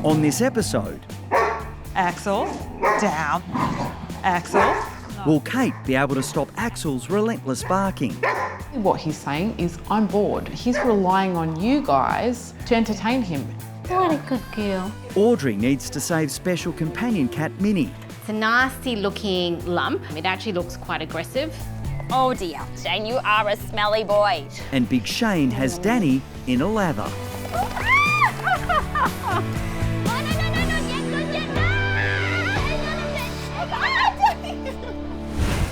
On this episode, Axel, down. Axel. will Kate be able to stop Axel's relentless barking? What he's saying is, I'm bored. He's relying on you guys to entertain him. What a good girl. Audrey needs to save special companion cat Minnie. It's a nasty looking lump. It actually looks quite aggressive. Oh dear, Shane, you are a smelly boy. And Big Shane has Danny in a lather.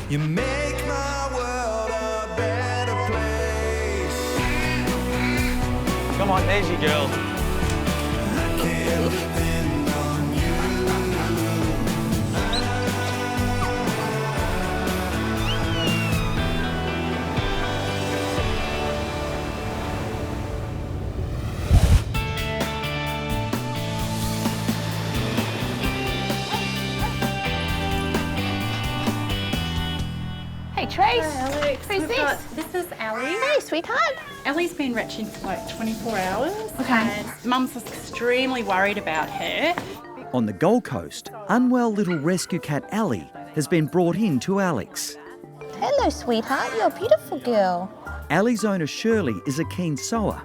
You make my world a better place. Come on, there's your girl. I can't depend on you. Hey, Trace. Hi, Alex. Who's this? This is Ellie. Hey, sweetheart. Ellie's been retching for like 24 hours. Okay. And Mum's extremely worried about her. On the Gold Coast, unwell little rescue cat Allie has been brought in to Alex. Hello, sweetheart. You're a beautiful girl. Allie's owner Shirley is a keen sewer.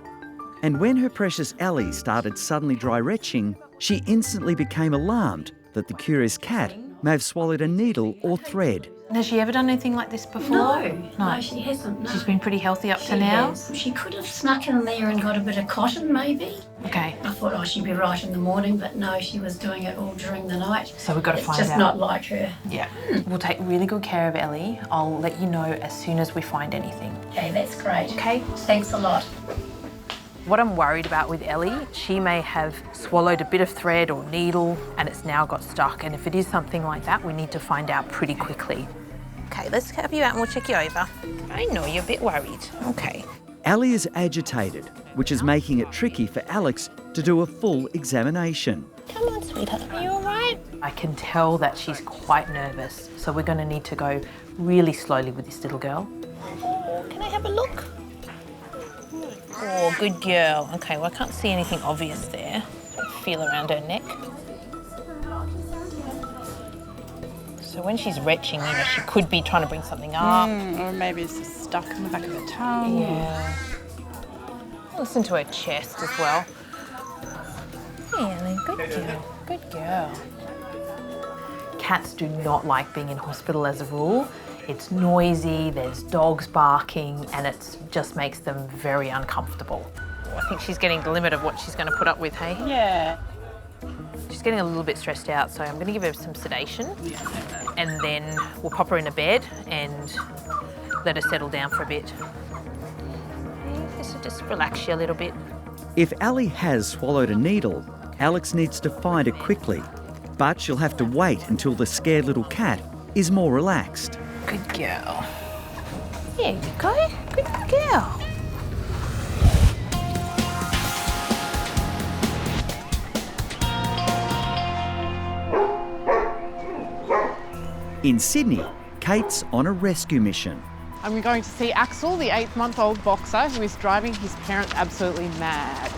And when her precious Allie started suddenly dry retching, she instantly became alarmed that the curious cat may have swallowed a needle or thread. Has she ever done anything like this before? No, she hasn't. No. She's been pretty healthy up to now? Has. She could have snuck in there and got a bit of cotton, maybe. Okay. I thought, oh, she'd be right in the morning, but no, she was doing it all during the night. So we've got to It's find just out. not like her. Yeah. We'll take really good care of Ellie. I'll let you know as soon as we find anything. Okay, that's great. Okay? Thanks a lot. What I'm worried about with Ellie, she may have swallowed a bit of thread or needle and it's now got stuck. And if it is something like that, we need to find out pretty quickly. Okay, let's have you out and we'll check you over. I know you're a bit worried. Okay. Allie is agitated, which is making it tricky for Alex to do a full examination. Come on, sweetheart. Are you all right? I can tell that she's quite nervous, so we're going to need to go really slowly with this little girl. Oh, can I have a look? Oh, good girl. Okay, well, I can't see anything obvious there. Feel around her neck. So when she's retching, she could be trying to bring something up. Or maybe it's just stuck in the back of her tongue. Yeah. Listen to her chest as well. Hey, Ellie, good girl. Good girl. Cats do not like being in hospital as a rule. It's noisy, there's dogs barking, and it just makes them very uncomfortable. I think she's getting the limit of what she's going to put up with, hey? Yeah. She's getting a little bit stressed out, so I'm going to give her some sedation. And then we'll pop her in a bed and let her settle down for a bit. This will just relax you a little bit. If Allie has swallowed a needle, Alex needs to find it quickly. But she'll have to wait until the scared little cat is more relaxed. Good girl. There you go. Good girl. In Sydney, Kate's on a rescue mission. I'm going to see Axel, the 8-month-old boxer who is driving his parents absolutely mad.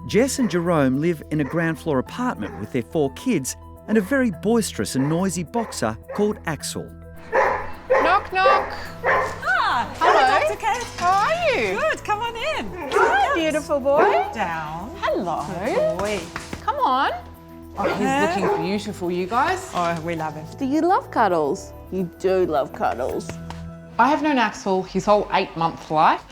Jess and Jerome live in a ground floor apartment with their 4 kids and a very boisterous and noisy boxer called Axel. Knock, knock. Ah, Hello. Dr. Kate. How are you? Good, come on in. Hi, beautiful boy. Down. Hello. Boy. Come on. Oh, he's looking beautiful, you guys. Oh, we love him. Do you love cuddles? You do love cuddles. I have known Axel his whole 8-month life,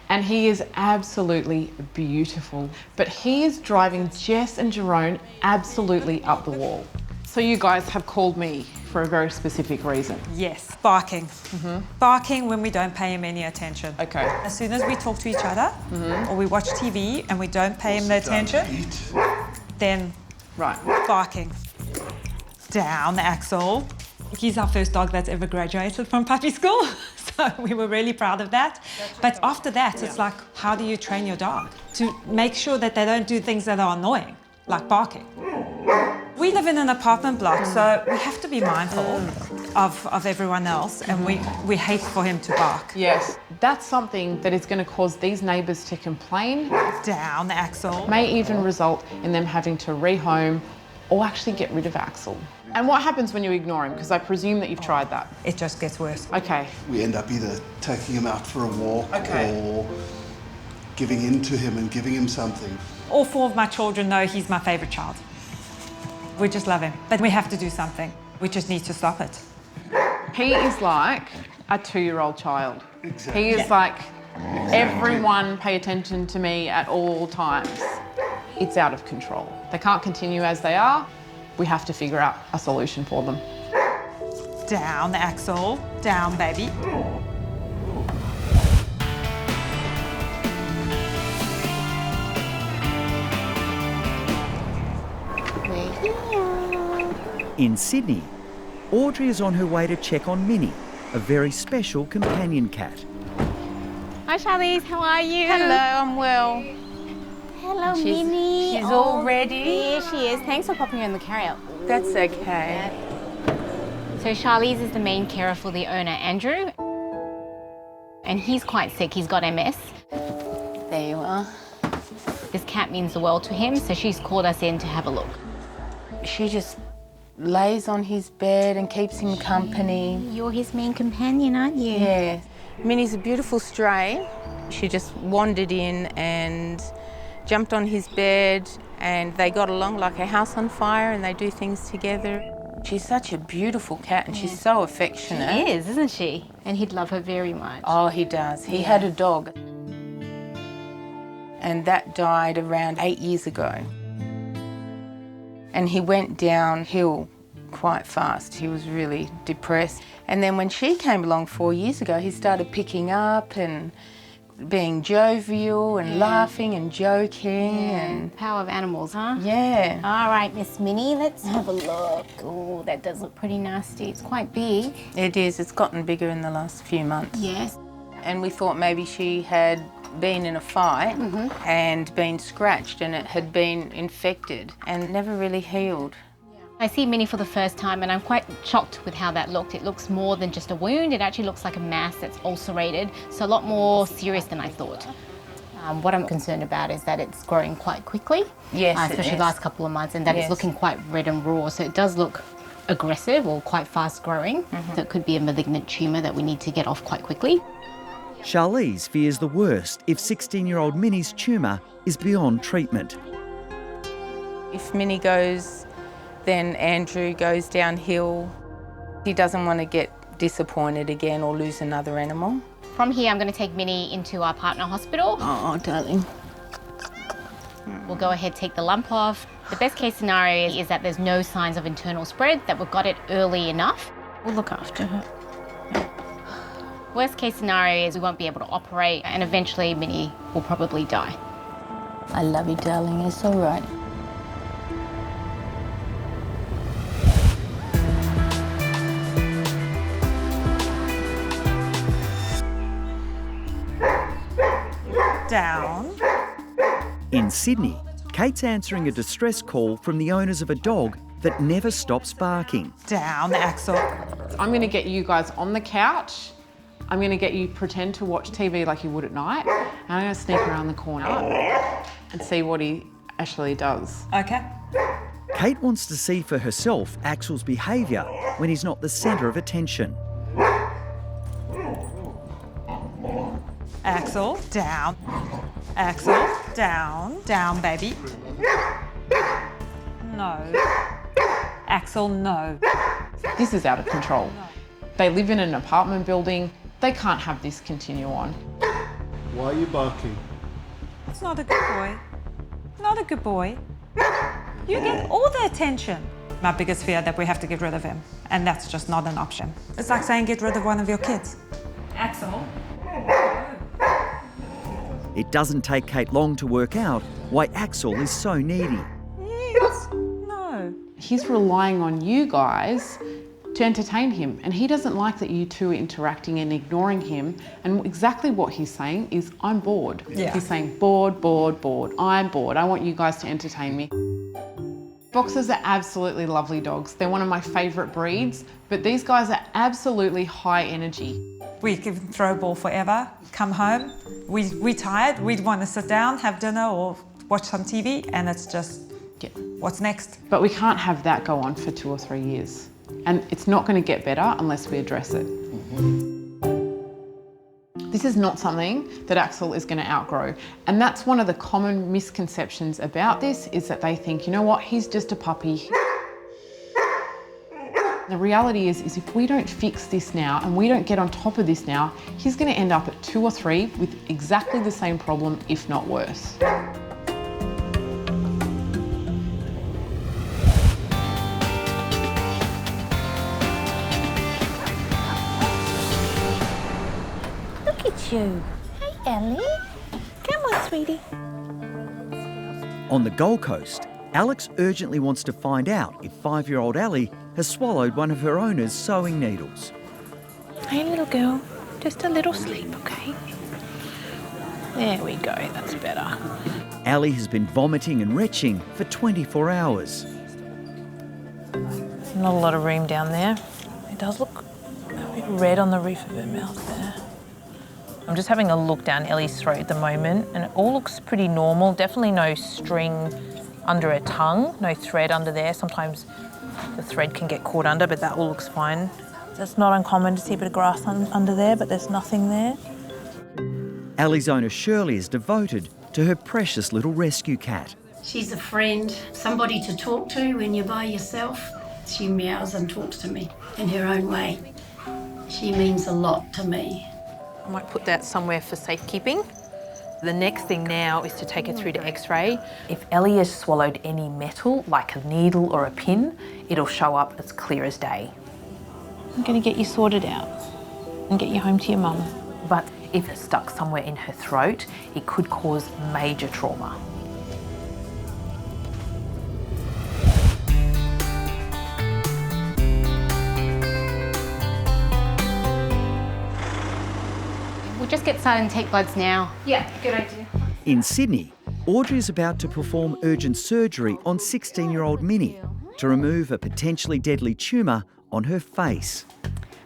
and he is absolutely beautiful. But he is driving Jess and Jerome absolutely up the wall. So you guys have called me for a very specific reason. Yes, barking. Barking when we don't pay him any attention. Okay. As soon as we talk to each other or we watch TV and we don't pay him the attention, then Right. barking. Down, Axel. He's our first dog that's ever graduated from puppy school, so we were really proud of that. But after that, it's like, how do you train your dog to make sure that they don't do things that are annoying, like barking? We live in an apartment block, so we have to be mindful. of everyone else, and we hate for him to bark. Yes. That's something that is going to cause these neighbours to complain. Down, Axel. May even result in them having to rehome or actually get rid of Axel. And what happens when you ignore him? Because I presume that you've tried that. It just gets worse. Okay. We end up either taking him out for a walk or giving in to him and giving him something. All 4 of my children know he's my favourite child. We just love him, but we have to do something. We just need to stop it. He is like a 2-year-old child. Exactly. He is like, everyone pay attention to me at all times. It's out of control. They can't continue as they are. We have to figure out a solution for them. Down, Axel. Down, baby. In Sydney, Audrey is on her way to check on Minnie, a very special companion cat. Hi, Charlize. How are you? Hello, I'm well. Hello, Minnie. She's all ready. Here she is. Thanks for popping her in the carrier. That's okay. So Charlize is the main carer for the owner, Andrew. And he's quite sick. He's got MS. There you are. This cat means the world to him, so she's called us in to have a look. She just lays on his bed and keeps him company. You're his main companion, aren't you? Yeah. Minnie's a beautiful stray. She just wandered in and jumped on his bed, and they got along like a house on fire, and they do things together. She's such a beautiful cat, and she's so affectionate. She is, isn't she? And he'd love her very much. Oh, he does. He had a dog, and that died around 8 years ago. And he went downhill quite fast. He was really depressed. And then when she came along 4 years ago, he started picking up and being jovial and laughing and joking and... Power of animals, huh? Yeah. All right, Miss Minnie, let's have a look. Oh, that does look pretty nasty. It's quite big. It is. It's gotten bigger in the last few months. Yes. And we thought maybe she had been in a fight and been scratched, and it had been infected and never really healed. I see Minnie for the first time, and I'm quite shocked with how that looked. It looks more than just a wound. It actually looks like a mass that's ulcerated, so a lot more serious than I thought. What I'm concerned about is that it's growing quite quickly. Yes, especially the last couple of months, and that it's looking quite red and raw. So it does look aggressive or quite fast growing. So it could be a malignant tumour that we need to get off quite quickly. Charlize fears the worst if 16-year-old Minnie's tumour is beyond treatment. If Minnie goes, then Andrew goes downhill. He doesn't want to get disappointed again or lose another animal. From here, I'm going to take Minnie into our partner hospital. Oh, darling. We'll go ahead, take the lump off. The best case scenario is that there's no signs of internal spread, that we've got it early enough. We'll look after her. Worst case scenario is we won't be able to operate, and eventually Minnie will probably die. I love you, darling. It's all right. Down. In Sydney, Kate's answering a distress call from the owners of a dog that never stops barking. Down, Axel. I'm going to get you guys on the couch. I'm going to get you pretend to watch TV like you would at night. And I'm going to sneak around the corner and see what he actually does. Okay. Kate wants to see for herself Axel's behaviour when he's not the centre of attention. Axel, down. Axel, down. Down, baby. No. Axel, no. This is out of control. They live in an apartment building. They can't have this continue on. Why are you barking? It's not a good boy. Not a good boy. You get all the attention. My biggest fear that we have to get rid of him, and that's just not an option. It's like saying get rid of one of your kids. Axel. It doesn't take Kate long to work out why Axel is so needy. Yes. No. He's relying on you guys to entertain him, and he doesn't like that you two are interacting and ignoring him. And exactly what he's saying is, I'm bored. Yeah. He's saying, bored, bored, bored. I'm bored. I want you guys to entertain me. Boxers are absolutely lovely dogs. They're one of my favourite breeds, but these guys are absolutely high energy. We can throw a ball forever, come home, we're tired, we'd want to sit down, have dinner or watch some TV, and it's just, what's next? But we can't have that go on for 2 or 3 years. And it's not going to get better unless we address it. This is not something that Axel is going to outgrow. And that's one of the common misconceptions about this, is that they think, you know what, he's just a puppy. The reality is if we don't fix this now and we don't get on top of this now, he's going to end up at 2 or 3 with exactly the same problem, if not worse. You. Hey, Ellie. Come on, sweetie. On the Gold Coast, Alex urgently wants to find out if 5-year-old Ellie has swallowed one of her owner's sewing needles. Hey, little girl. Just a little sleep, okay? There we go. That's better. Ellie has been vomiting and retching for 24 hours. Not a lot of room down there. It does look a bit red on the roof of her mouth there. I'm just having a look down Ellie's throat at the moment, and it all looks pretty normal. Definitely no string under her tongue, no thread under there. Sometimes the thread can get caught under, but that all looks fine. It's not uncommon to see a bit of grass under there, but there's nothing there. Ellie's owner Shirley is devoted to her precious little rescue cat. She's a friend, somebody to talk to when you're by yourself. She meows and talks to me in her own way. She means a lot to me. I might put that somewhere for safekeeping. The next thing now is to take her through to X-ray. If Ellie has swallowed any metal, like a needle or a pin, it'll show up as clear as day. I'm going to get you sorted out and get you home to your mum. But if it's stuck somewhere in her throat, it could cause major trauma. We'll just get started and take bloods now. Yeah, good idea. In Sydney, Audrey is about to perform urgent surgery on 16-year-old Minnie to remove a potentially deadly tumour on her face.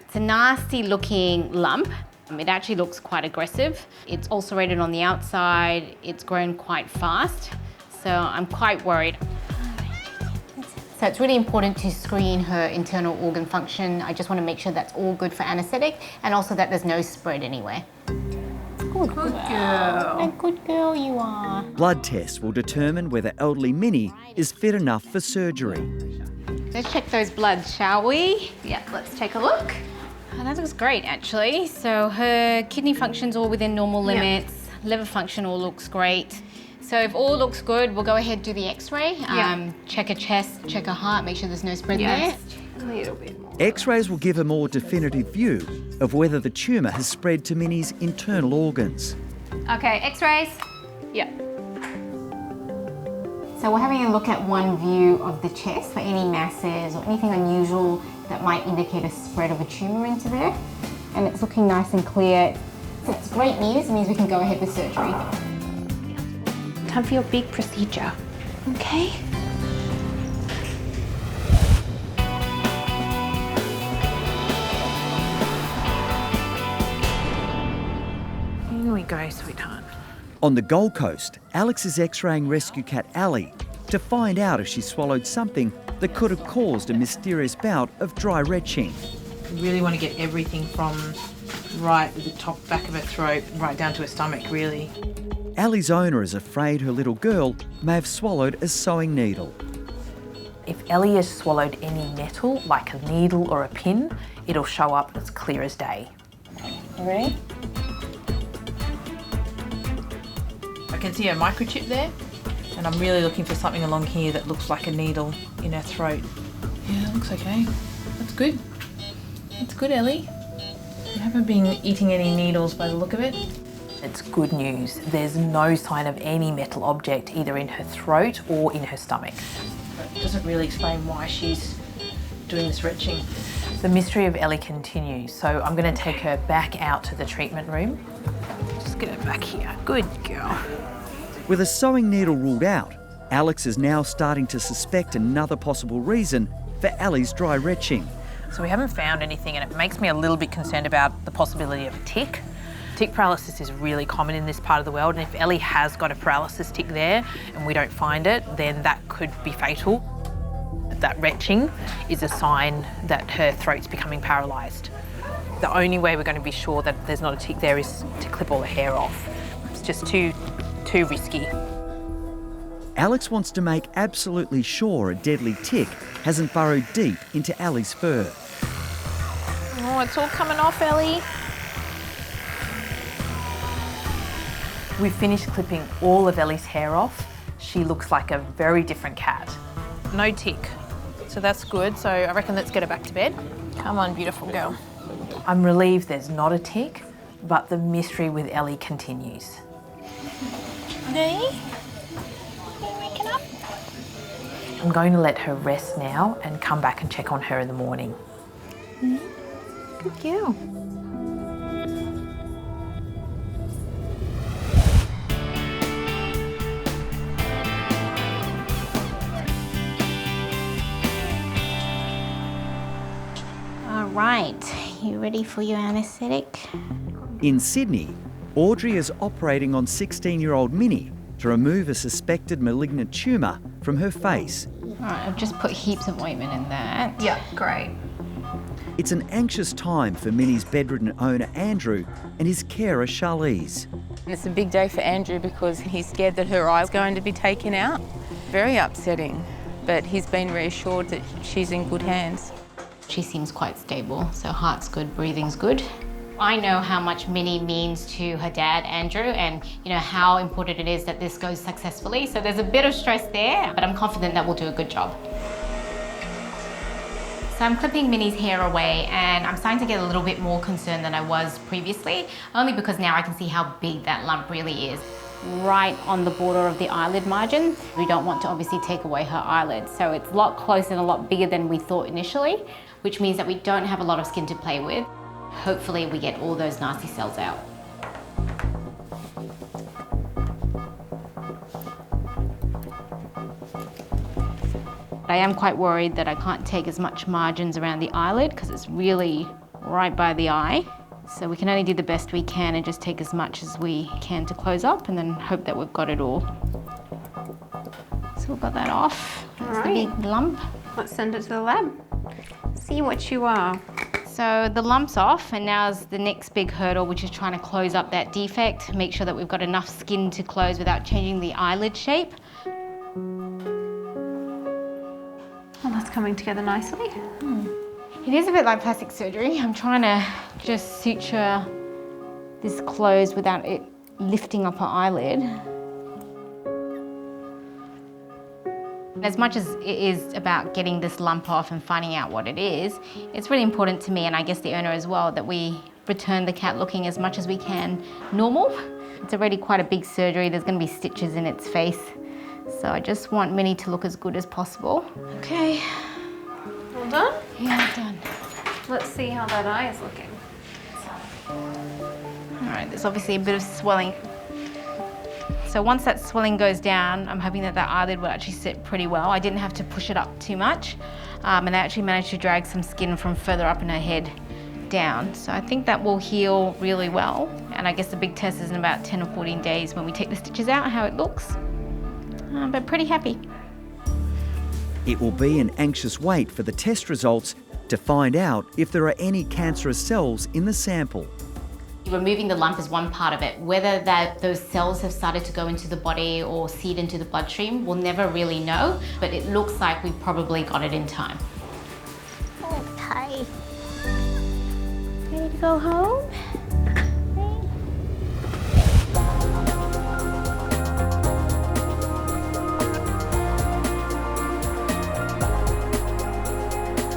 It's a nasty looking lump. It actually looks quite aggressive. It's ulcerated on the outside. It's grown quite fast. So I'm quite worried. So it's really important to screen her internal organ function. I just want to make sure that's all good for anaesthetic and also that there's no spread anywhere. Good girl. A good girl you are. Blood tests will determine whether elderly Minnie is fit enough for surgery. Let's check those bloods, shall we? Yeah, let's take a look. Oh, that looks great, actually. So her kidney function's all within normal limits. Liver function all looks great. So if all looks good, we'll go ahead and do the X-ray. Check her chest, check her heart, make sure there's no spread there. A little bit more. X-rays will give a more definitive view of whether the tumour has spread to Minnie's internal organs. Okay, X-rays. Yeah. So we're having a look at one view of the chest for any masses or anything unusual that might indicate a spread of a tumour into there. And it's looking nice and clear. So it's great news. It means we can go ahead with surgery. Time for your big procedure, okay? Here we go, sweetheart. On the Gold Coast, Alex is X-raying rescue cat Ali to find out if she swallowed something that could have caused a mysterious bout of dry retching. We really want to get everything from right at the top back of her throat right down to her stomach, really. Ali's owner is afraid her little girl may have swallowed a sewing needle. If Ellie has swallowed any metal, like a needle or a pin, it'll show up as clear as day. You ready? I can see her microchip there, and I'm really looking for something along here that looks like a needle in her throat. Yeah, that looks okay. That's good. That's good, Ellie. You haven't been eating any needles by the look of it. It's good news. There's no sign of any metal object either in her throat or in her stomach. It doesn't really explain why she's doing this retching. The mystery of Ellie continues, so I'm going to take her back out to the treatment room. Just get her back here. Good girl. With a sewing needle ruled out, Alex is now starting to suspect another possible reason for Ellie's dry retching. So we haven't found anything, and it makes me a little bit concerned about the possibility of a tick. Tick paralysis is really common in this part of the world, and if Ellie has got a paralysis tick there and we don't find it, then that could be fatal. That retching is a sign that her throat's becoming paralysed. The only way we're going to be sure that there's not a tick there is to clip all the hair off. It's just too risky. Alex wants to make absolutely sure a deadly tick hasn't burrowed deep into Ellie's fur. Oh, it's all coming off, Ellie. We've finished clipping all of Ellie's hair off. She looks like a very different cat. No tick, so that's good. So I reckon let's get her back to bed. Come on, beautiful girl. I'm relieved there's not a tick, but the mystery with Ellie continues. Nee? You waking up? I'm going to let her rest now and come back and check on her in the morning. Good girl. All right, you ready for your anaesthetic? In Sydney, Audrey is operating on 16-year-old Minnie to remove a suspected malignant tumour from her face. All right, I've just put heaps of ointment in that. Yeah, great. It's an anxious time for Minnie's bedridden owner Andrew and his carer Charlize. It's a big day for Andrew because he's scared that her eye's going to be taken out. Very upsetting, but he's been reassured that she's in good hands. She seems quite stable, so heart's good, breathing's good. I know how much Minnie means to her dad, Andrew, and you know how important it is that this goes successfully. So there's a bit of stress there, but I'm confident that we'll do a good job. So I'm clipping Minnie's hair away, and I'm starting to get a little bit more concerned than I was previously, only because now I can see how big that lump really is. Right on the border of the eyelid margin. We don't want to obviously take away her eyelid, so it's a lot closer and a lot bigger than we thought initially, which means that we don't have a lot of skin to play with. Hopefully we get all those nasty cells out. I am quite worried that I can't take as much margins around the eyelid because it's really right by the eye. So we can only do the best we can and just take as much as we can to close up and then hope that we've got it all. So we've got that off. That's the big lump. Let's send it to the lab. See what you are. So the lump's off, and now's the next big hurdle, which is trying to close up that defect, make sure that we've got enough skin to close without changing the eyelid shape. Well, that's coming together nicely. It is a bit like plastic surgery. I'm trying to just suture this closed without it lifting up her eyelid. As much as it is about getting this lump off and finding out what it is, it's really important to me, and I guess the owner as well, that we return the cat looking as much as we can normal. It's already quite a big surgery. There's going to be stitches in its face. So I just want Minnie to look as good as possible. Okay. All done? Yeah, done. Let's see how that eye is looking. All right, there's obviously a bit of swelling. So once that swelling goes down, I'm hoping that eyelid will actually sit pretty well. I didn't have to push it up too much, and I actually managed to drag some skin from further up in her head down. So I think that will heal really well. And I guess the big test is in about 10 or 14 days when we take the stitches out, how it looks. But pretty happy. It will be an anxious wait for the test results to find out if there are any cancerous cells in the sample. Removing the lump is one part of it. Whether those cells have started to go into the body or seed into the bloodstream, we'll never really know, but it looks like we probably got it in time. Okay. Ready to go home?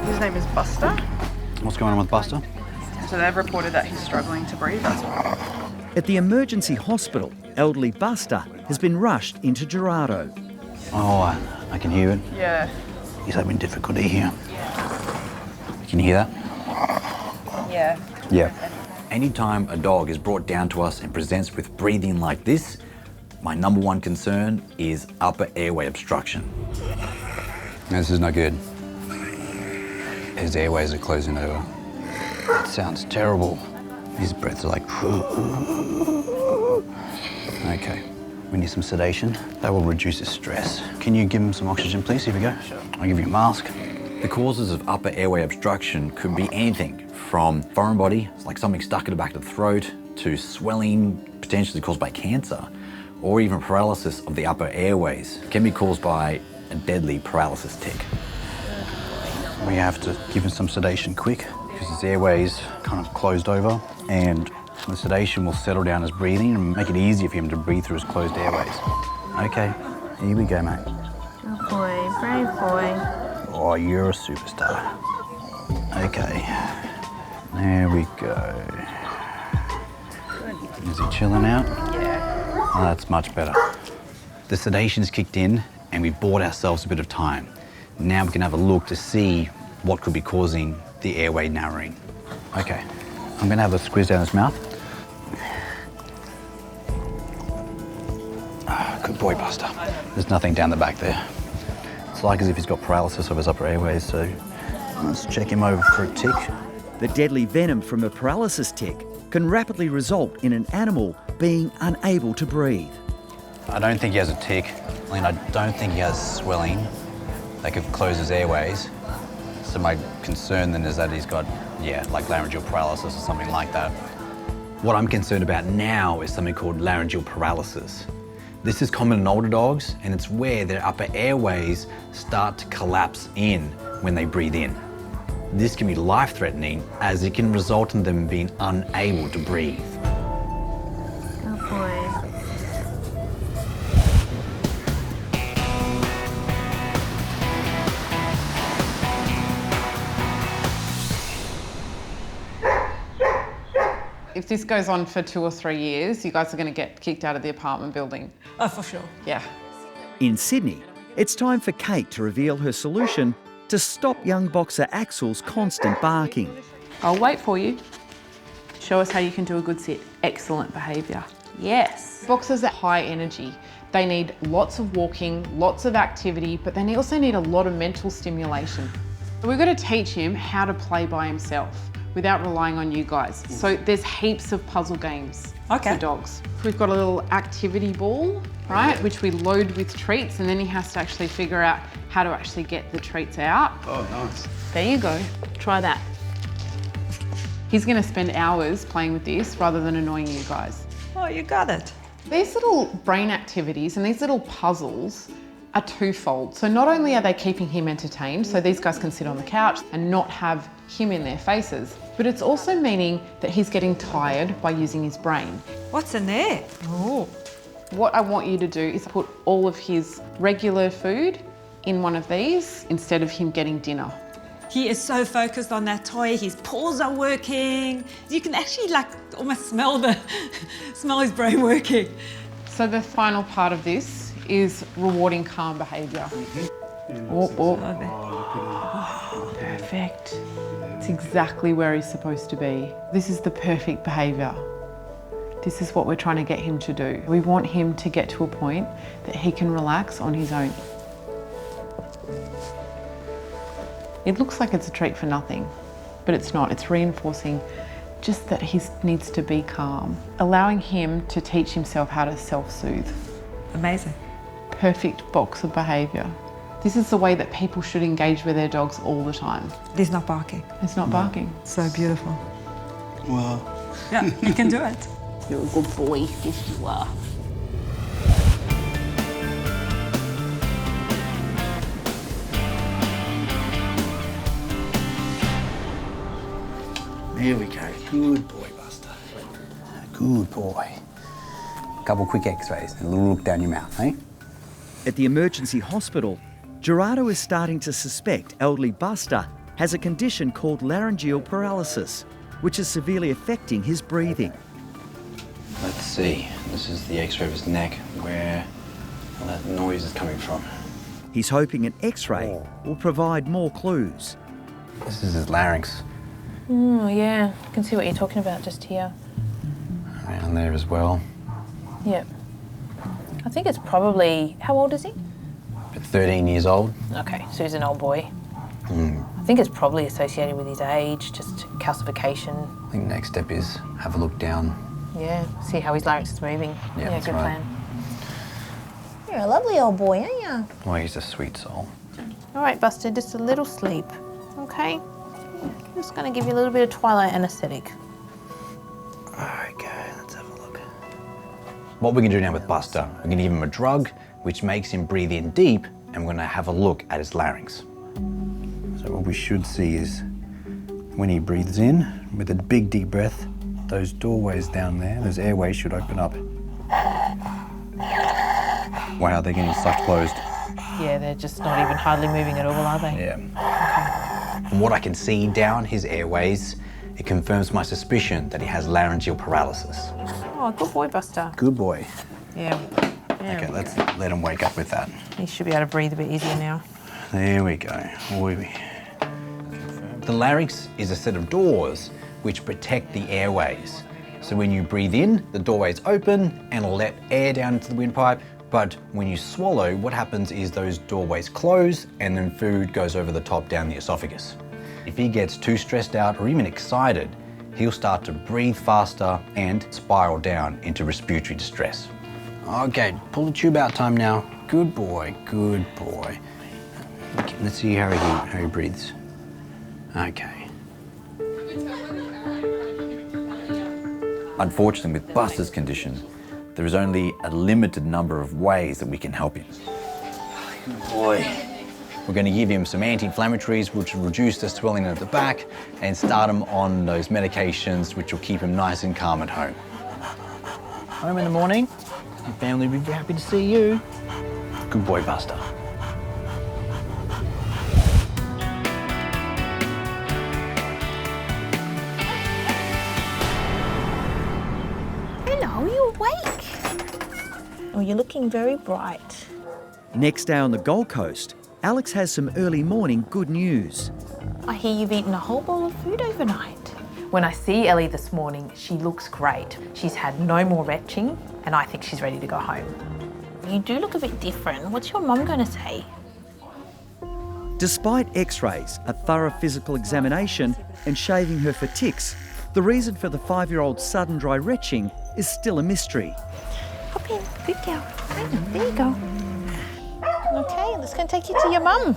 His name is Buster. What's going on with Buster? So they've reported that he's struggling to breathe as well. At the emergency hospital, elderly Buster has been rushed into Gerardo. Oh, I can hear it. Yeah. He's having difficulty here. Can you hear that? Yeah. Yeah. Anytime a dog is brought down to us and presents with breathing like this, My number one concern is upper airway obstruction. This is no good. His airways are closing over. It sounds terrible. His breaths are like... Okay, we need some sedation. That will reduce his stress. Can you give him some oxygen, please? Here we go. Sure. I'll give you a mask. The causes of upper airway obstruction could be anything from foreign body, like something stuck in the back of the throat, to swelling potentially caused by cancer, or even paralysis of the upper airways. It can be caused by a deadly paralysis tick. We have to give him some sedation quick because his airways kind of closed over, and the sedation will settle down his breathing and make it easier for him to breathe through his closed airways. Okay, here we go, mate. Good boy, brave boy. Oh, you're a superstar. Okay, there we go. Is he chilling out? Yeah. Oh, that's much better. The sedation's kicked in and we've bought ourselves a bit of time. Now we can have a look to see what could be causing the airway narrowing. Okay, I'm gonna have a squeeze down his mouth. Good boy, Buster. There's nothing down the back there. It's like as if he's got paralysis of his upper airways, so let's check him over for a tick. The deadly venom from a paralysis tick can rapidly result in an animal being unable to breathe. I don't think he has a tick. I mean, I don't think he has swelling that could close his airways. So my concern then is that he's got, like laryngeal paralysis or something like that. What I'm concerned about now is something called laryngeal paralysis. This is common in older dogs, and it's where their upper airways start to collapse in when they breathe in. This can be life-threatening as it can result in them being unable to breathe. Good boy. If this goes on for 2 or 3 years, you guys are going to get kicked out of the apartment building. Oh, for sure. Yeah. In Sydney, it's time for Kate to reveal her solution to stop young boxer Axel's constant barking. I'll wait for you. Show us how you can do a good sit. Excellent behaviour. Yes. Boxers are high energy. They need lots of walking, lots of activity, but they also need a lot of mental stimulation. We've got to teach him how to play by himself without relying on you guys. So there's heaps of puzzle games for dogs. We've got a little activity ball, right, which we load with treats, and then he has to actually figure out how to actually get the treats out. Oh, nice. There you go. Try that. He's going to spend hours playing with this rather than annoying you guys. Oh, you got it. These little brain activities and these little puzzles are twofold. So not only are they keeping him entertained, so these guys can sit on the couch and not have him in their faces, but it's also meaning that he's getting tired by using his brain. What's in there? Oh. What I want you to do is put all of his regular food in one of these instead of him getting dinner. He is so focused on that toy. His paws are working. You can actually like almost smell his brain working. So the final part of this is rewarding calm behaviour. Perfect. It's exactly where he's supposed to be. This is the perfect behaviour. This is what we're trying to get him to do. We want him to get to a point that he can relax on his own. It looks like it's a treat for nothing, but it's not. It's reinforcing just that he needs to be calm, allowing him to teach himself how to self-soothe. Amazing. Perfect boxer behaviour. This is the way that people should engage with their dogs all the time. He's not barking. It's not barking. So beautiful. Wow. Yeah, you can do it. You're a good boy. Yes, you are. There we go. Good boy, Buster. Good boy. A couple quick x-rays and a little look down your mouth, eh? At the emergency hospital, Gerardo is starting to suspect elderly Buster has a condition called laryngeal paralysis, which is severely affecting his breathing. Let's see. This is the x-ray of his neck, where that noise is coming from. He's hoping an X-ray will provide more clues. This is his larynx. Oh, yeah. I can see what you're talking about just here. Around there as well. Yep. I think it's probably, how old is he? 13 years old. Okay, so he's an old boy. I think it's probably associated with his age, just calcification. I think next step is have a look down. Yeah, see how his larynx is moving. Yeah, that's good right. plan. You're a lovely old boy, aren't you? Oh, he's a sweet soul. All right, Buster, just a little sleep, okay? I'm just gonna give you a little bit of twilight anaesthetic. Okay, let's have a look. What we're gonna do now with Buster, we're gonna give him a drug which makes him breathe in deep, and we're gonna have a look at his larynx. So what we should see is when he breathes in with a big deep breath, those doorways down there, those airways should open up. Wow, they're getting sucked closed. Yeah, they're just not even hardly moving at all, are they? Yeah. From what I can see down his airways, it confirms my suspicion that he has laryngeal paralysis. Oh, good boy, Buster. Good boy. Yeah. Okay, let's let him wake up with that. He should be able to breathe a bit easier now. There we go. The larynx is a set of doors which protect the airways. So when you breathe in, the doorways open and it'll let air down into the windpipe. But when you swallow, what happens is those doorways close and then food goes over the top down the esophagus. If he gets too stressed out or even excited, he'll start to breathe faster and spiral down into respiratory distress. Okay, pull the tube out time now. Good boy, good boy. Okay, let's see how he breathes. Okay. Unfortunately, with Buster's condition, there is only a limited number of ways that we can help him. Good boy. We're going to give him some anti-inflammatories which will reduce the swelling at the back and start him on those medications which will keep him nice and calm at home. Home in the morning, your family will be happy to see you. Good boy, Buster. Hello, you awake? Oh, you're looking very bright. Next day on the Gold Coast, Alex has some early morning good news. I hear you've eaten a whole bowl of food overnight. When I see Ellie this morning, she looks great. She's had no more retching, and I think she's ready to go home. You do look a bit different. What's your mum going to say? Despite x-rays, a thorough physical examination and shaving her for ticks, the reason for the 5-year-old's sudden dry retching is still a mystery. Hop in, good girl. There you go. Okay, let's go take you to your mum.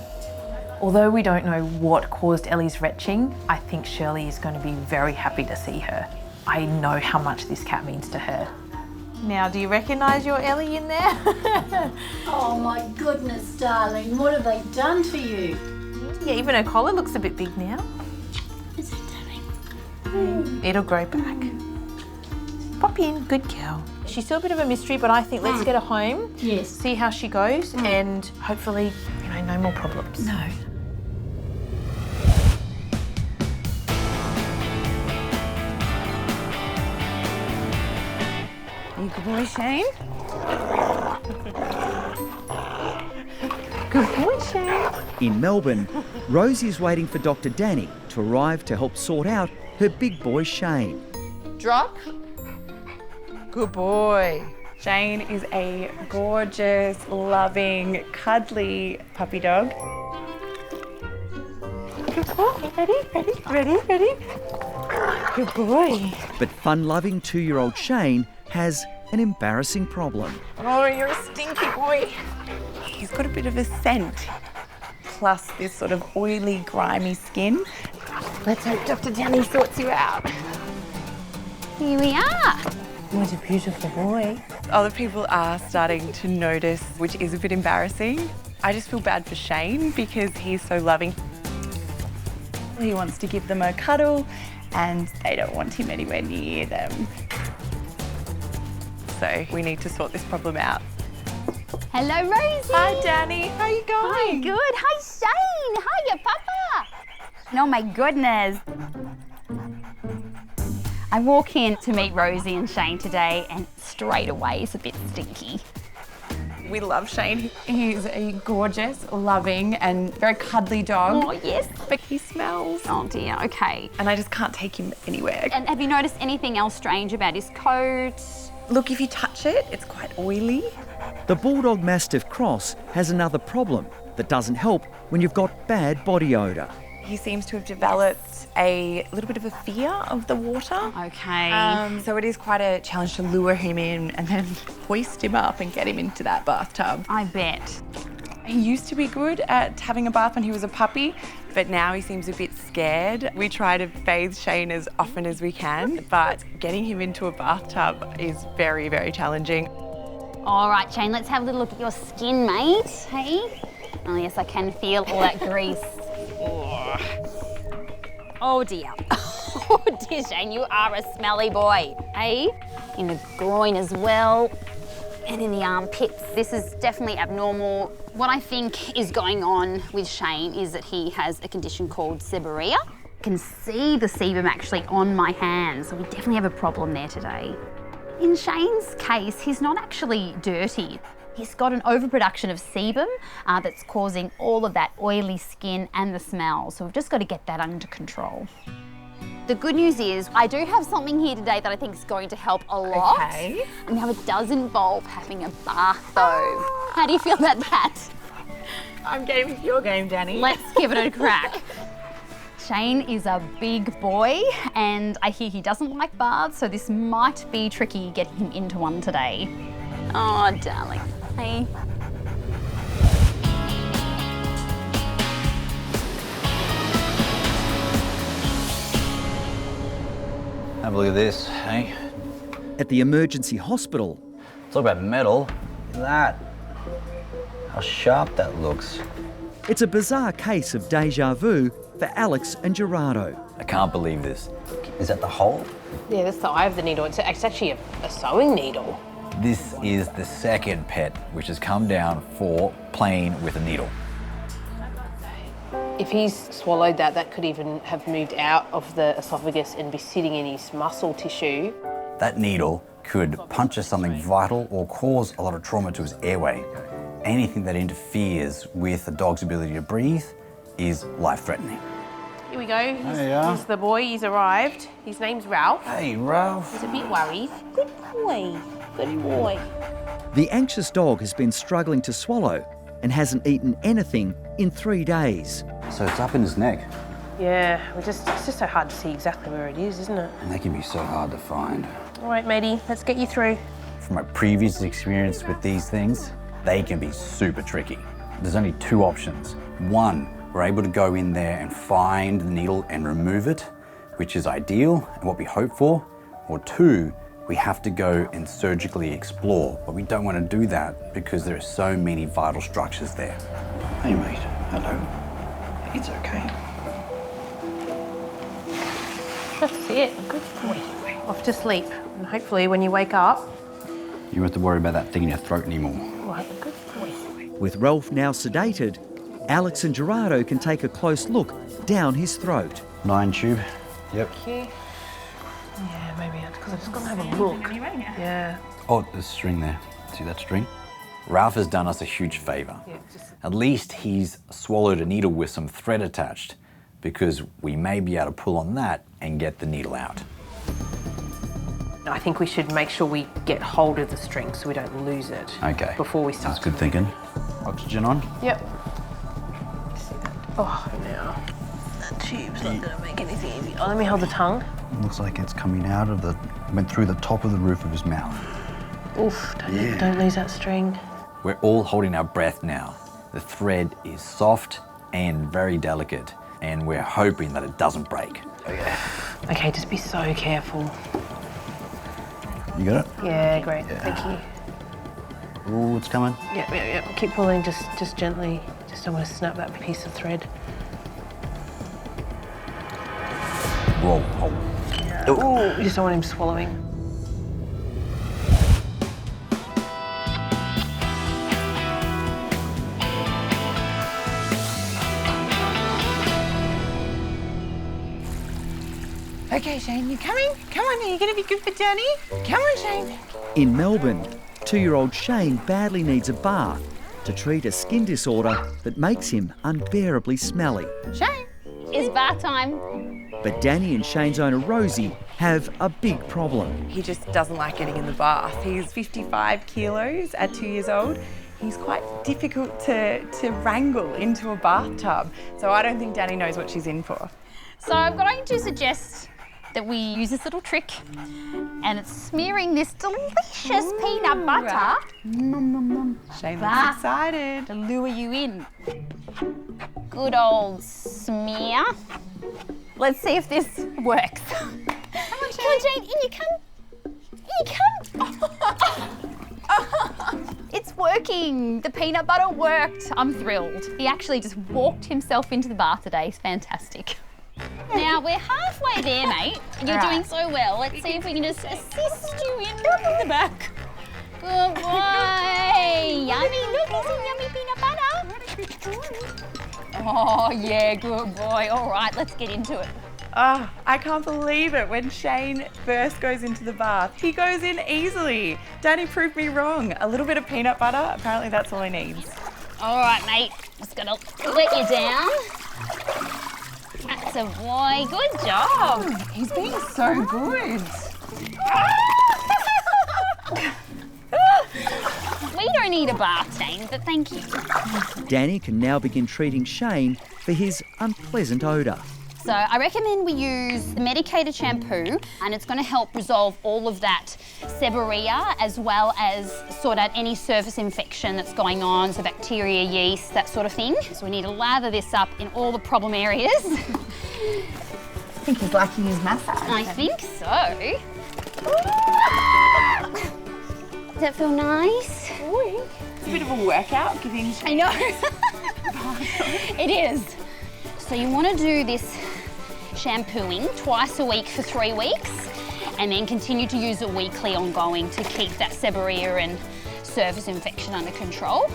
Although we don't know what caused Ellie's retching, I think Shirley is going to be very happy to see her. I know how much this cat means to her. Now, do you recognise your Ellie in there? Oh my goodness, darling, what have they done to you? Yeah, even her collar looks a bit big now. Is it doing? It'll grow back. Pop in, good girl. She's still a bit of a mystery, but I think let's get her home. Yes. See how she goes, and hopefully, no more problems. No. You good boy, Shane? Good boy, Shane. In Melbourne, Rosie's waiting for Dr. Danny to arrive to help sort out her big boy Shane. Drop. Good boy. Shane is a gorgeous, loving, cuddly puppy dog. Good boy. Ready? Good boy. But fun-loving 2-year-old Shane has an embarrassing problem. Oh, you're a stinky boy. He's got a bit of a scent, plus this sort of oily, grimy skin. Let's hope Dr. Danny sorts you out. Here we are. He's a beautiful boy. Other people are starting to notice, which is a bit embarrassing. I just feel bad for Shane because he's so loving. He wants to give them a cuddle and they don't want him anywhere near them. So we need to sort this problem out. Hello, Rosie. Hi, Danny. How are you going? Hi, good. Hi, Shane. Hiya, Papa. Oh, my goodness. I walk in to meet Rosie and Shane today, and straight away it's a bit stinky. We love Shane. He's a gorgeous, loving, and very cuddly dog. Oh, yes. But he smells. Oh, dear. Okay. And I just can't take him anywhere. And have you noticed anything else strange about his coat? Look, if you touch it, it's quite oily. The Bulldog Mastiff cross has another problem that doesn't help when you've got bad body odour. He seems to have developed a little bit of a fear of the water. Okay. So it is quite a challenge to lure him in and then hoist him up and get him into that bathtub. I bet. He used to be good at having a bath when he was a puppy, but now he seems a bit scared. We try to bathe Shane as often as we can, but getting him into a bathtub is very, very challenging. All right, Shane, let's have a little look at your skin, mate. Hey? Oh, yes, I can feel all that grease. Oh, dear. Oh, dear, Shane, you are a smelly boy. Hey? In the groin as well, and in the armpits. This is definitely abnormal. What I think is going on with Shane is that he has a condition called seborrhea. I can see the sebum actually on my hands, so we definitely have a problem there today. In Shane's case, he's not actually dirty. He's got an overproduction of sebum that's causing all of that oily skin and the smell. So we've just got to get that under control. The good news is I do have something here today that I think is going to help a lot. Okay. Now it does involve having a bath though. How do you feel about that? I'm game with your game, Danny. Let's give it a crack. Shane is a big boy and I hear he doesn't like baths, so this might be tricky getting him into one today. Oh, darling. Hey. Have a look at this, hey? At the emergency hospital, Talk about metal. Look at that. How sharp that looks. it's a bizarre case of deja vu for Alex and Gerardo. I can't believe this. Is that the hole? Yeah, that's the eye of the needle. It's actually a sewing needle. This is the second pet which has come down for playing with a needle. If he's swallowed that, that could even have moved out of the esophagus and be sitting in his muscle tissue. That needle could puncture something vital or cause a lot of trauma to his airway. Anything that interferes with a dog's ability to breathe is life-threatening. Here we go. Here's the boy. He's arrived. His name's Ralph. Hey, Ralph. He's a bit worried. Good boy. Good boy. The anxious dog has been struggling to swallow and hasn't eaten anything in 3 days. So it's up in his neck. Yeah, it's just so hard to see exactly where it is, isn't it? And they can be so hard to find. All right, matey, let's get you through. From my previous experience with these things, they can be super tricky. There's only two options. One, we're able to go in there and find the needle and remove it, which is ideal and what we hope for. Or two, we have to go and surgically explore, but we don't want to do that because there are so many vital structures there. Hey, mate. Hello. It's okay. That's it. Good boy. Off to sleep. And hopefully when you wake up... You don't have to worry about that thing in your throat anymore. Right, good boy. With Ralph now sedated, Alex and Gerardo can take a close look down his throat. 9 tube. Yep. Thank you. Yeah, maybe because I'm just going to have a look. Yeah. Oh, there's a string there. See that string? Ralph has done us a huge favour. At least he's swallowed a needle with some thread attached, because we may be able to pull on that and get the needle out. I think we should make sure we get hold of the string so we don't lose it. Okay. Before we start. That's good thinking. Oxygen on? Yep. Oh, no. That tube's not going to make anything easy. Oh, let me hold the tongue. Looks like it's coming out of went through the top of the roof of his mouth. Oof, don't lose that string. We're all holding our breath now. The thread is soft and very delicate, and we're hoping that it doesn't break. Okay, just be so careful. You got it? Yeah, great. Thank you. Ooh, it's coming. Yep. Keep pulling, just gently. Just don't want to snap that piece of thread. Whoa. Ooh, you just don't want him swallowing. Okay, Shane, you coming? Come on, are you going to be good for Danny? Come on, Shane. In Melbourne, 2-year-old Shane badly needs a bath to treat a skin disorder that makes him unbearably smelly. Shane, It's bath time. But Danny and Shane's owner Rosie have a big problem. He just doesn't like getting in the bath. He's 55 kilos at 2 years old. He's quite difficult to wrangle into a bathtub. So I don't think Danny knows what she's in for. So I'm going to suggest that we use this little trick, and it's smearing this delicious peanut butter. Shane looks excited. To lure you in. Good old smear. Let's see if this works. Come on, Jane, in you come. In you come. It's working. The peanut butter worked. I'm thrilled. He actually just walked himself into the bath today. It's fantastic. Now we're halfway there, mate. You're doing so well. Let's see if we can just assist you in the back. Good boy. Yummy. Look, it's a yummy peanut butter. Oh, yeah, good boy. All right, let's get into it. Oh, I can't believe it. When Shane first goes into the bath, he goes in easily. Danny proved me wrong. A little bit of peanut butter, apparently that's all he needs. All right, mate. Just gonna let you down. That's a boy. Good job. He's being so good. We don't need a bath, Jane, but thank you. Danny can now begin treating Shane for his unpleasant odour. So I recommend we use the medicated shampoo, and it's going to help resolve all of that seborrhea, as well as sort out any surface infection that's going on, so bacteria, yeast, that sort of thing. So we need to lather this up in all the problem areas. I think he's liking his massage. I think so. Does that feel nice? It's a bit of a workout giving Shane. I know. It is. So you want to do this shampooing twice a week for 3 weeks, and then continue to use it weekly ongoing to keep that seborrhea and surface infection under control.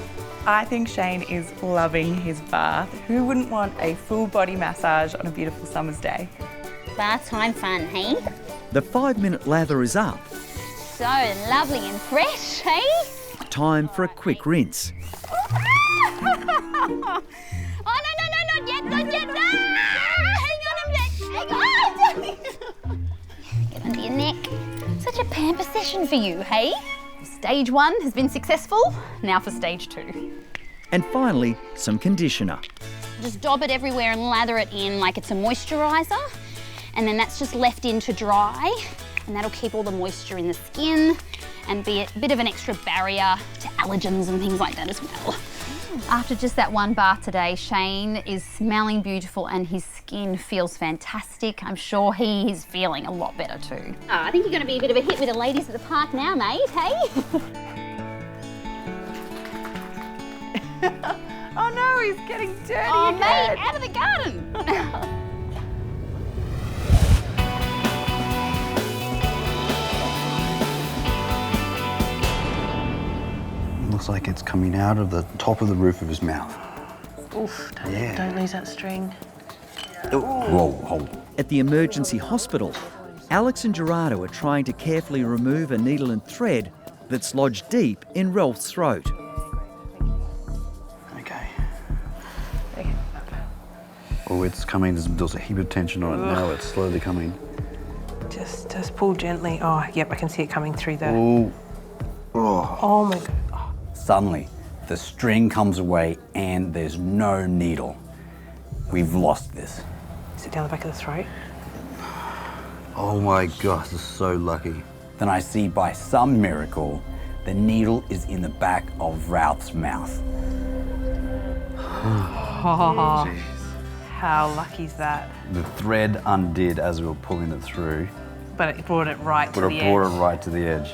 I think Shane is loving his bath. Who wouldn't want a full body massage on a beautiful summer's day? Bath time fun, hey? The 5-minute lather is up. So lovely and fresh, hey? Time for a quick rinse. Oh, no, not yet. Hang on a minute. Hang on. Get under your neck. Such a pamper session for you, hey? Stage 1 has been successful. Now for stage 2. And finally, some conditioner. Just dab it everywhere and lather it in like it's a moisturiser. And then that's just left in to dry. And that'll keep all the moisture in the skin and be a bit of an extra barrier to allergens and things like that as well. After just that one bath today, Shane is smelling beautiful and his skin feels fantastic. I'm sure he is feeling a lot better too. Oh, I think you're going to be a bit of a hit with the ladies at the park now, mate, hey? Oh no, he's getting dirty Oh, again. mate, out of the garden. Looks like it's coming out of the top of the roof of his mouth. Oof, don't lose that string. Whoa. At the emergency hospital, Alex and Gerardo are trying to carefully remove a needle and thread that's lodged deep in Ralph's throat. Okay. Oh, it's coming. There's a heap of tension on it now. It's slowly coming. Just pull gently. Oh, yep, I can see it coming through there. Oh. Oh my God. Suddenly, the string comes away and there's no needle. We've lost this. Is it down the back of the throat? Oh my gosh, this is so lucky. Then I see by some miracle, the needle is in the back of Ralph's mouth. Oh, how lucky is that? The thread undid as we were pulling it through. But it brought it right to the edge. But it brought it right to the edge.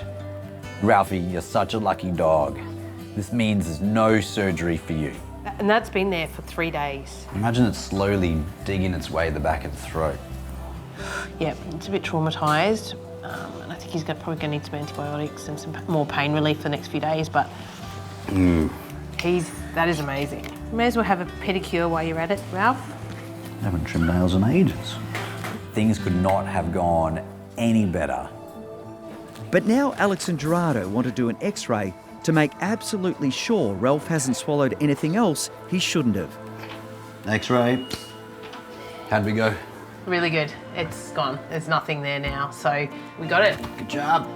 Ralphie, you're such a lucky dog. This means there's no surgery for you. And that's been there for 3 days. Imagine it slowly digging its way to the back of the throat. Yeah, it's a bit traumatised. And I think he's probably going to need some antibiotics and some more pain relief for the next few days, but that is amazing. You may as well have a pedicure while you're at it, Ralph. I haven't trimmed nails in ages. Things could not have gone any better. But now Alex and Gerardo want to do an X-ray to make absolutely sure Ralph hasn't swallowed anything else he shouldn't have. X-ray. How'd we go? Really good. It's gone. There's nothing there now, so we got it. Good job.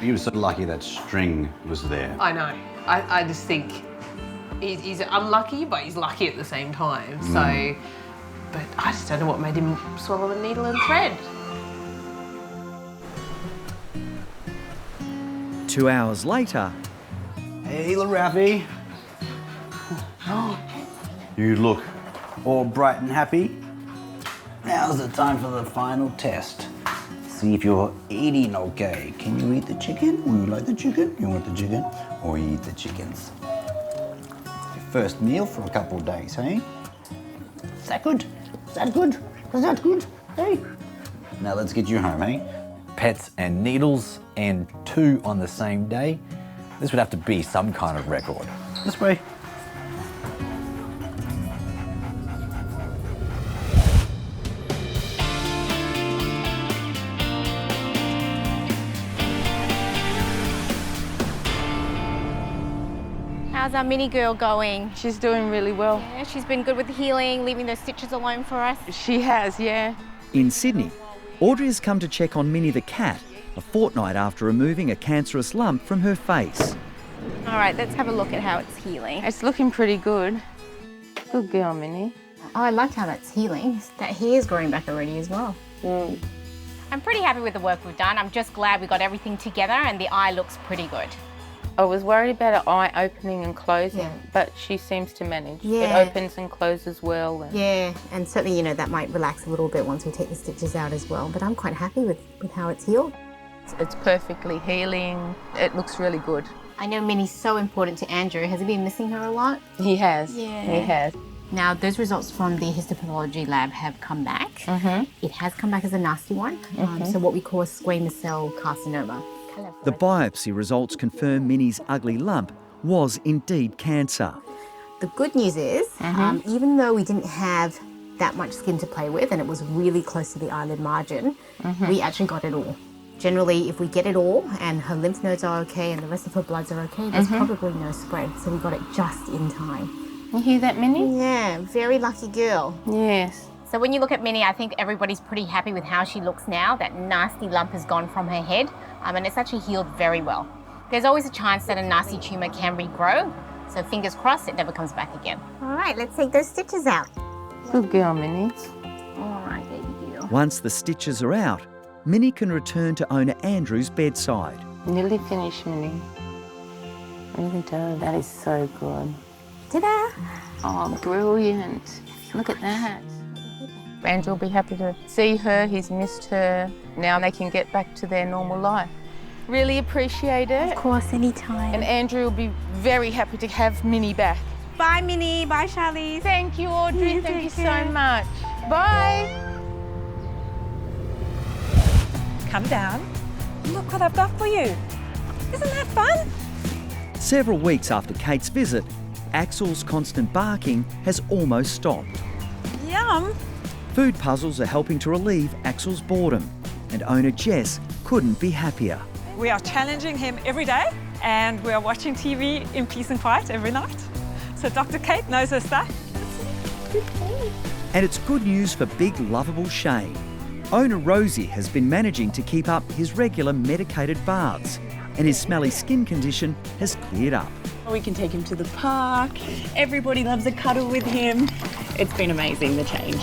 You were so lucky that string was there. I know. I just think he's unlucky, but he's lucky at the same time. So, but I just don't know what made him swallow a needle and thread. 2 hours later, Hey, little Ralphie. You look all bright and happy. Now's the time for the final test. See if you're eating okay. Can you eat the chicken? Will you like the chicken? You want the chicken? Or you eat the chickens? It's your first meal for a couple of days, hey? Is that good? Is that good? Is that good? Hey? Now let's get you home, hey? Pets and needles and 2 on the same day. This would have to be some kind of record. This way. How's our mini girl going? She's doing really well. Yeah, she's been good with the healing, leaving those stitches alone for us. She has, yeah. in Sydney, Audrey has come to check on Minnie the cat a fortnight after removing a cancerous lump from her face. All right, let's have a look at how it's healing. It's looking pretty good. Good girl, Minnie. Oh, I like how that's healing. That hair's growing back already as well. I'm pretty happy with the work we've done. I'm just glad we got everything together and the eye looks pretty good. I was worried about her eye opening and closing, but she seems to manage. Yeah. It opens and closes well. And Yeah, and certainly, you know, that might relax a little bit once we take the stitches out as well, but I'm quite happy with how it's healed. It's perfectly healing. It looks really good. I know Minnie's so important to Andrew. Has he been missing her a lot? He has. Yeah. He has. Now, those results from the histopathology lab have come back. It has come back as a nasty one, so what we call a squamous cell carcinoma. The biopsy results confirm Minnie's ugly lump was indeed cancer. The good news is, even though we didn't have that much skin to play with and it was really close to the eyelid margin, we actually got it all. Generally, if we get it all and her lymph nodes are okay and the rest of her bloods are okay, there's probably no spread, so we got it just in time. You hear that, Minnie? Yeah, very lucky girl. Yes. So when you look at Minnie, I think everybody's pretty happy with how she looks now. That nasty lump has gone from her head, and it's actually healed very well. There's always a chance that a nasty tumour can regrow, so fingers crossed it never comes back again. All right, let's take those stitches out. Good girl, Minnie. All right, baby girl. Once the stitches are out, Minnie can return to owner Andrew's bedside. Nearly finished, Minnie. Really done. That is so good. Ta-da! Oh, brilliant. Look at that. Andrew will be happy to see her. He's missed her. Now they can get back to their normal life. Really appreciate it. Of course, anytime. And Andrew will be very happy to have Minnie back. Bye, Minnie. Bye, Charlie. Thank you, Audrey. Thank you so much. Bye. Come down. Look what I've got for you. Isn't that fun? Several weeks after Kate's visit, Axel's constant barking has almost stopped. Yum. Food puzzles are helping to relieve Axel's boredom, and owner Jess couldn't be happier. We are challenging him every day, and we are watching TV in peace and quiet every night. So Dr. Kate knows her stuff. And it's good news for big, lovable Shane. Owner Rosie has been managing to keep up his regular medicated baths, and his smelly skin condition has cleared up. We can take him to the park. Everybody loves a cuddle with him. It's been amazing, the change.